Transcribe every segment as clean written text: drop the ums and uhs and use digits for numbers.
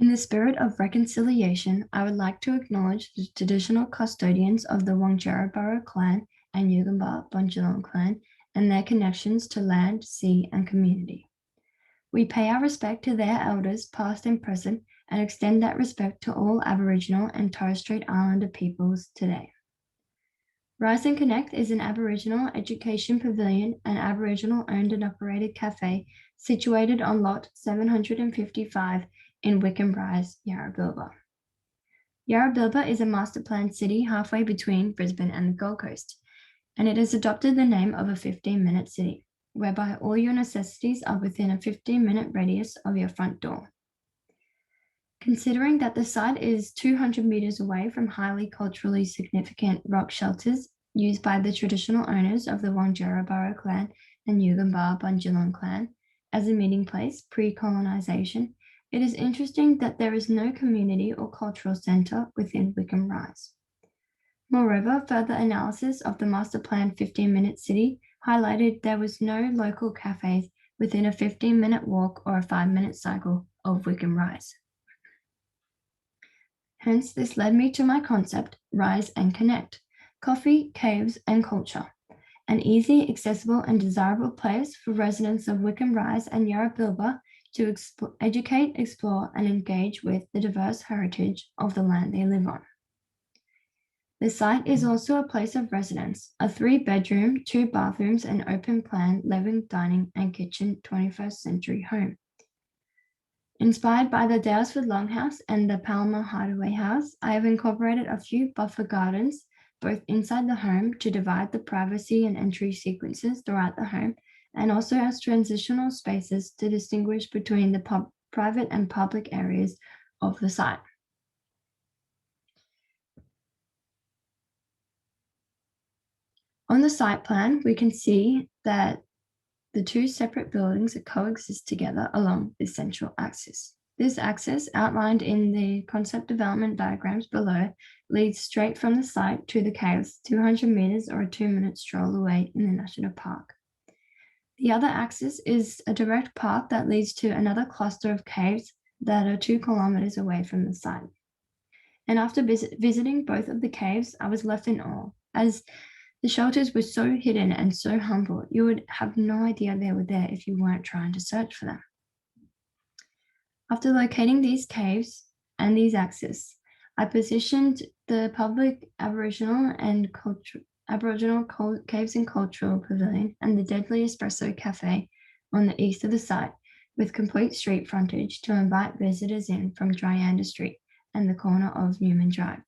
In the spirit of reconciliation, I would like to acknowledge the traditional custodians of the Wangjarabara clan and Yugambeh Bunjalung clan and their connections to land, sea, and community. We pay our respect to their elders, past and present, and extend that respect to all Aboriginal and Torres Strait Islander peoples today. Rise and Connect is an Aboriginal education pavilion and Aboriginal owned and operated cafe situated on lot 755 in Wickham Rise, Yarrabilba. Yarrabilba is a master planned city halfway between Brisbane and the Gold Coast, and it has adopted the name of a 15-minute city, whereby all your necessities are within a 15-minute radius of your front door. Considering that the site is 200 meters away from highly culturally significant rock shelters used by the traditional owners of the Wangjarabara clan and Yugambeh Bunjalung clan as a meeting place pre-colonization, it is interesting that there is no community or cultural centre within Wickham Rise. Moreover, further analysis of the master plan 15-minute city highlighted there was no local cafes within a 15-minute walk or a 5-minute cycle of Wickham Rise. Hence, this led me to my concept, Rise and Connect, coffee, caves, and culture, an easy, accessible, and desirable place for residents of Wickham Rise and Yarrabilba to educate, explore, and engage with the diverse heritage of the land they live on. The site is also a place of residence, a 3-bedroom, 2 bathrooms, and open-plan living, dining, and kitchen 21st century home. Inspired by the Daylesford Longhouse and the Palmer Hideaway House, I have incorporated a few buffer gardens, both inside the home to divide the privacy and entry sequences throughout the home, and also as transitional spaces to distinguish between the private and public areas of the site. On the site plan, we can see that the 2 separate buildings coexist together along this central axis. This axis, outlined in the concept development diagrams below, leads straight from the site to the caves, 200 meters or a 2-minute stroll away in the National Park. The other axis is a direct path that leads to another cluster of caves that are 2 kilometers away from the site. And after visiting both of the caves, I was left in awe, as the shelters were so hidden and so humble, you would have no idea they were there if you weren't trying to search for them. After locating these caves and these axes, I positioned the public Aboriginal Caves and Cultural Pavilion and the Deadly Espresso Cafe on the east of the site with complete street frontage to invite visitors in from Dryander Street and the corner of Newman Drive.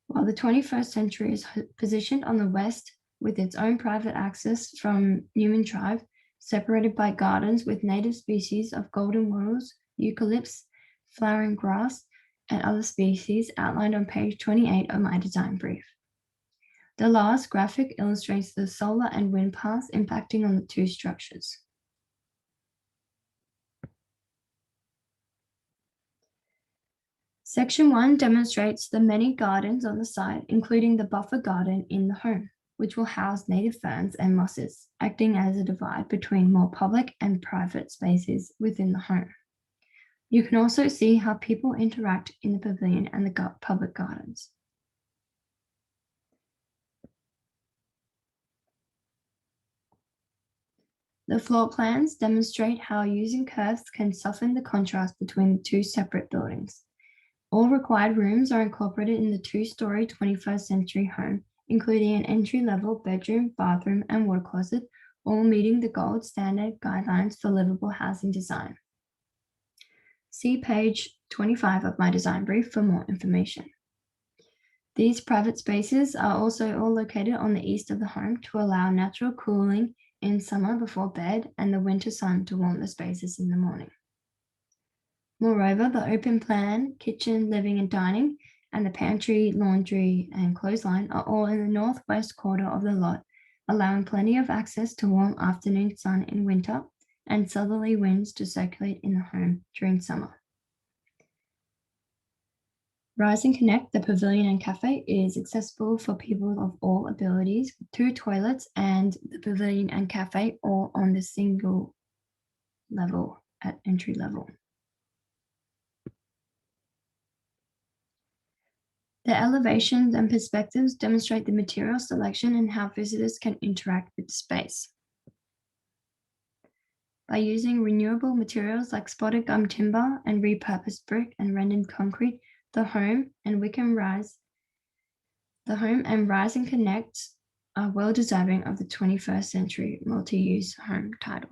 While the 21st century is positioned on the west with its own private access from Newman Drive, separated by gardens with native species of golden wattles, eucalypts, flowering grass, and other species outlined on page 28 of my design brief. The last graphic illustrates the solar and wind paths impacting on the 2 structures. Section 1 demonstrates the many gardens on the site, including the buffer garden in the home, which will house native ferns and mosses, acting as a divide between more public and private spaces within the home. You can also see how people interact in the pavilion and the public gardens. The floor plans demonstrate how using curves can soften the contrast between the 2 separate buildings. All required rooms are incorporated in the 2-story 21st century home, including an entry-level bedroom, bathroom, and water closet, all meeting the gold standard guidelines for livable housing design. See page 25 of my design brief for more information. These private spaces are also all located on the east of the home to allow natural cooling in summer before bed and the winter sun to warm the spaces in the morning. Moreover, the open plan, kitchen, living and dining, and the pantry, laundry, and clothesline are all in the northwest quarter of the lot, allowing plenty of access to warm afternoon sun in winter and southerly winds to circulate in the home during summer. Rise and Connect, the pavilion and cafe, is accessible for people of all abilities, with 2 toilets and the pavilion and cafe all on the single level at entry level. The elevations and perspectives demonstrate the material selection and how visitors can interact with the space. By using renewable materials like spotted gum timber and repurposed brick and rendered concrete, the home and rise and connect are well deserving of the 21st century multi-use home title.